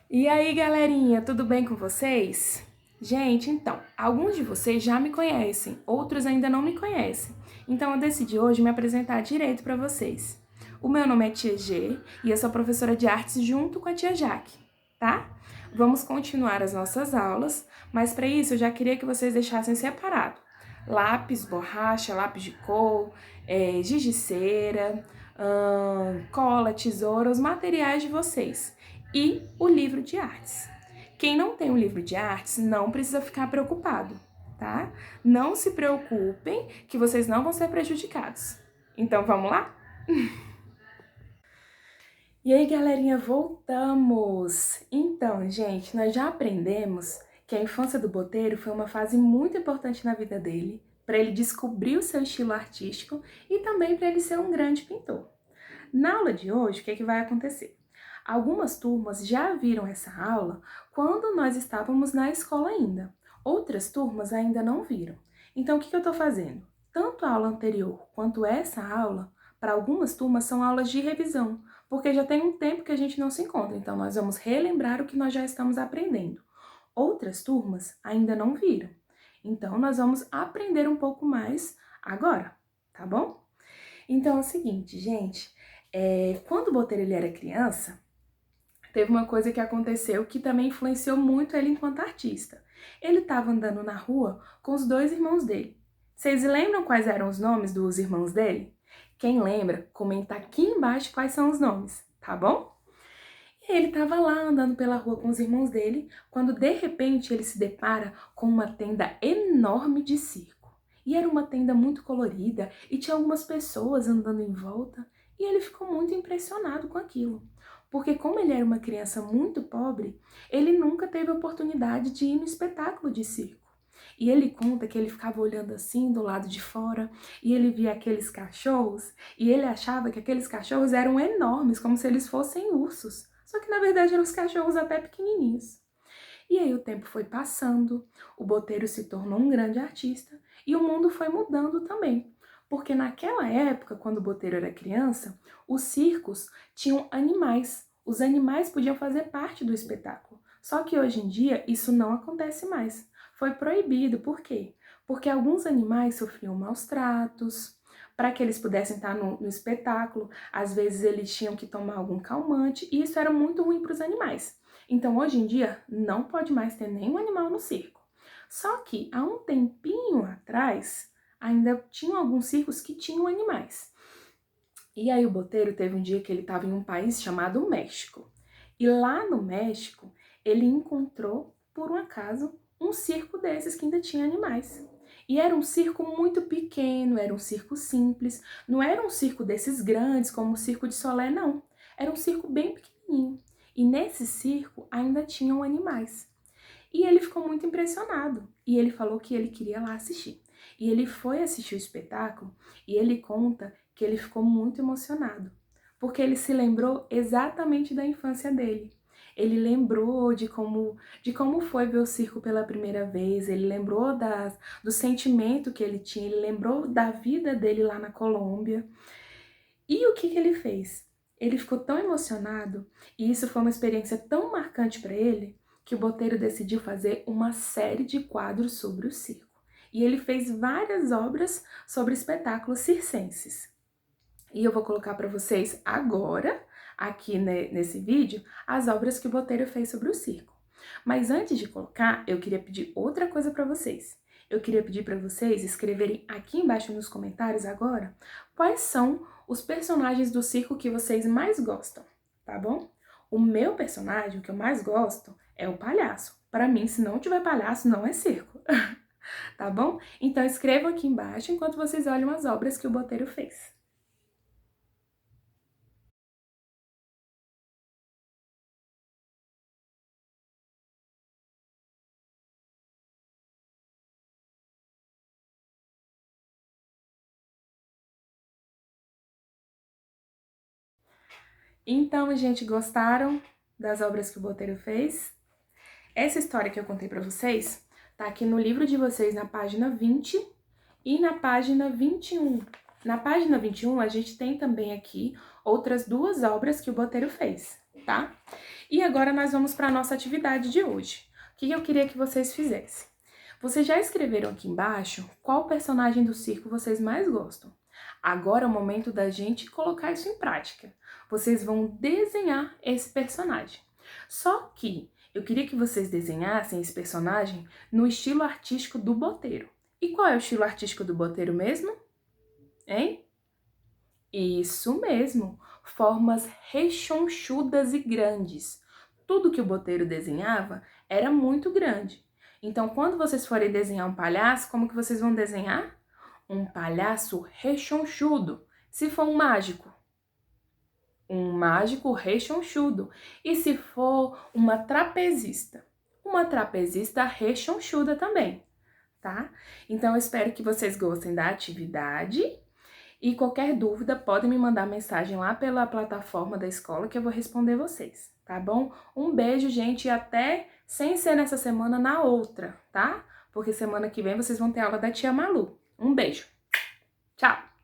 E aí, galerinha, tudo bem com vocês? Gente, então, alguns de vocês já me conhecem, outros ainda não me conhecem. Então eu decidi hoje me apresentar direito para vocês. O meu nome é Tia G e eu sou professora de artes junto com a Tia Jaque, tá? Vamos continuar as nossas aulas, mas para isso eu já queria que vocês deixassem separado lápis, borracha, lápis de cor, giz de cera, cola, tesoura, os materiais de vocês e o livro de artes. Quem não tem um livro de artes não precisa ficar preocupado, tá? Não se preocupem que vocês não vão ser prejudicados. Então vamos lá? E aí, galerinha, voltamos! Então, gente, nós já aprendemos que a infância do Botelho foi uma fase muito importante na vida dele, para ele descobrir o seu estilo artístico e também para ele ser um grande pintor. Na aula de hoje, o que vai acontecer? Algumas turmas já viram essa aula quando nós estávamos na escola ainda. Outras turmas ainda não viram. Então, o que eu estou fazendo? Tanto a aula anterior quanto essa aula, para algumas turmas, são aulas de revisão, porque já tem um tempo que a gente não se encontra. Então, nós vamos relembrar o que nós já estamos aprendendo. Outras turmas ainda não viram. Então, nós vamos aprender um pouco mais agora, tá bom? Então, é o seguinte, gente. Quando o Botelho ele era criança, teve uma coisa que aconteceu que também influenciou muito ele enquanto artista. Ele estava andando na rua com os dois irmãos dele. Vocês lembram quais eram os nomes dos irmãos dele? Quem lembra, comenta aqui embaixo quais são os nomes, tá bom? E ele estava lá andando pela rua com os irmãos dele, quando de repente ele se depara com uma tenda enorme de circo. E era uma tenda muito colorida e tinha algumas pessoas andando em volta, e ele ficou muito impressionado com aquilo. Porque como ele era uma criança muito pobre, ele nunca teve a oportunidade de ir no espetáculo de circo. E ele conta que ele ficava olhando assim do lado de fora e ele via aqueles cachorros e ele achava que aqueles cachorros eram enormes, como se eles fossem ursos. Só que na verdade eram os cachorros até pequenininhos. E aí o tempo foi passando, o Botelho se tornou um grande artista e o mundo foi mudando também. Porque naquela época, quando o Botelho era criança, os circos tinham animais. Os animais podiam fazer parte do espetáculo. Só que hoje em dia isso não acontece mais. Foi proibido, por quê? Porque alguns animais sofriam maus tratos, para que eles pudessem estar no espetáculo, às vezes eles tinham que tomar algum calmante, e isso era muito ruim para os animais. Então, hoje em dia, não pode mais ter nenhum animal no circo. Só que, há um tempinho atrás, ainda tinham alguns circos que tinham animais. E aí o Botelho teve um dia que ele estava em um país chamado México. E lá no México, ele encontrou, por um acaso, um circo desses que ainda tinha animais. E era um circo muito pequeno, era um circo simples, não era um circo desses grandes como o Circo de Solé, não. Era um circo bem pequenininho. E nesse circo ainda tinham animais. E ele ficou muito impressionado. E ele falou que ele queria lá assistir. E ele foi assistir o espetáculo e ele conta que ele ficou muito emocionado. Porque ele se lembrou exatamente da infância dele. Ele lembrou de como foi ver o circo pela primeira vez, ele lembrou do sentimento que ele tinha, ele lembrou da vida dele lá na Colômbia. E o que ele fez? Ele ficou tão emocionado, e isso foi uma experiência tão marcante para ele, que o Botelho decidiu fazer uma série de quadros sobre o circo. E ele fez várias obras sobre espetáculos circenses. E eu vou colocar para vocês agora, aqui nesse vídeo, as obras que o Botelho fez sobre o circo. Mas antes de colocar, eu queria pedir outra coisa para vocês. Eu queria pedir para vocês escreverem aqui embaixo nos comentários agora quais são os personagens do circo que vocês mais gostam, tá bom? O meu personagem, o que eu mais gosto, é o palhaço. Para mim, se não tiver palhaço, não é circo, tá bom? Então escrevam aqui embaixo enquanto vocês olham as obras que o Botelho fez. Então, gente, gostaram das obras que o Botelho fez? Essa história que eu contei para vocês tá aqui no livro de vocês na página 20 e na página 21. Na página 21, a gente tem também aqui outras duas obras que o Botelho fez. tá? E agora nós vamos para a nossa atividade de hoje. O que eu queria que vocês fizessem? Vocês já escreveram aqui embaixo qual personagem do circo vocês mais gostam. Agora é o momento da gente colocar isso em prática. Vocês vão desenhar esse personagem. Só que eu queria que vocês desenhassem esse personagem no estilo artístico do Botelho. E qual é o estilo artístico do Botelho mesmo? Hein? Isso mesmo, formas rechonchudas e grandes. Tudo que o Botelho desenhava era muito grande. Então, quando vocês forem desenhar um palhaço, como que vocês vão desenhar? Um palhaço rechonchudo. Se for um mágico rechonchudo. E se for uma trapezista rechonchuda também, tá? Então, eu espero que vocês gostem da atividade. E qualquer dúvida, podem me mandar mensagem lá pela plataforma da escola que eu vou responder vocês, tá bom? Um beijo, gente, e até, sem ser nessa semana, na outra, tá? Porque semana que vem vocês vão ter aula da tia Malu. Um beijo. Tchau!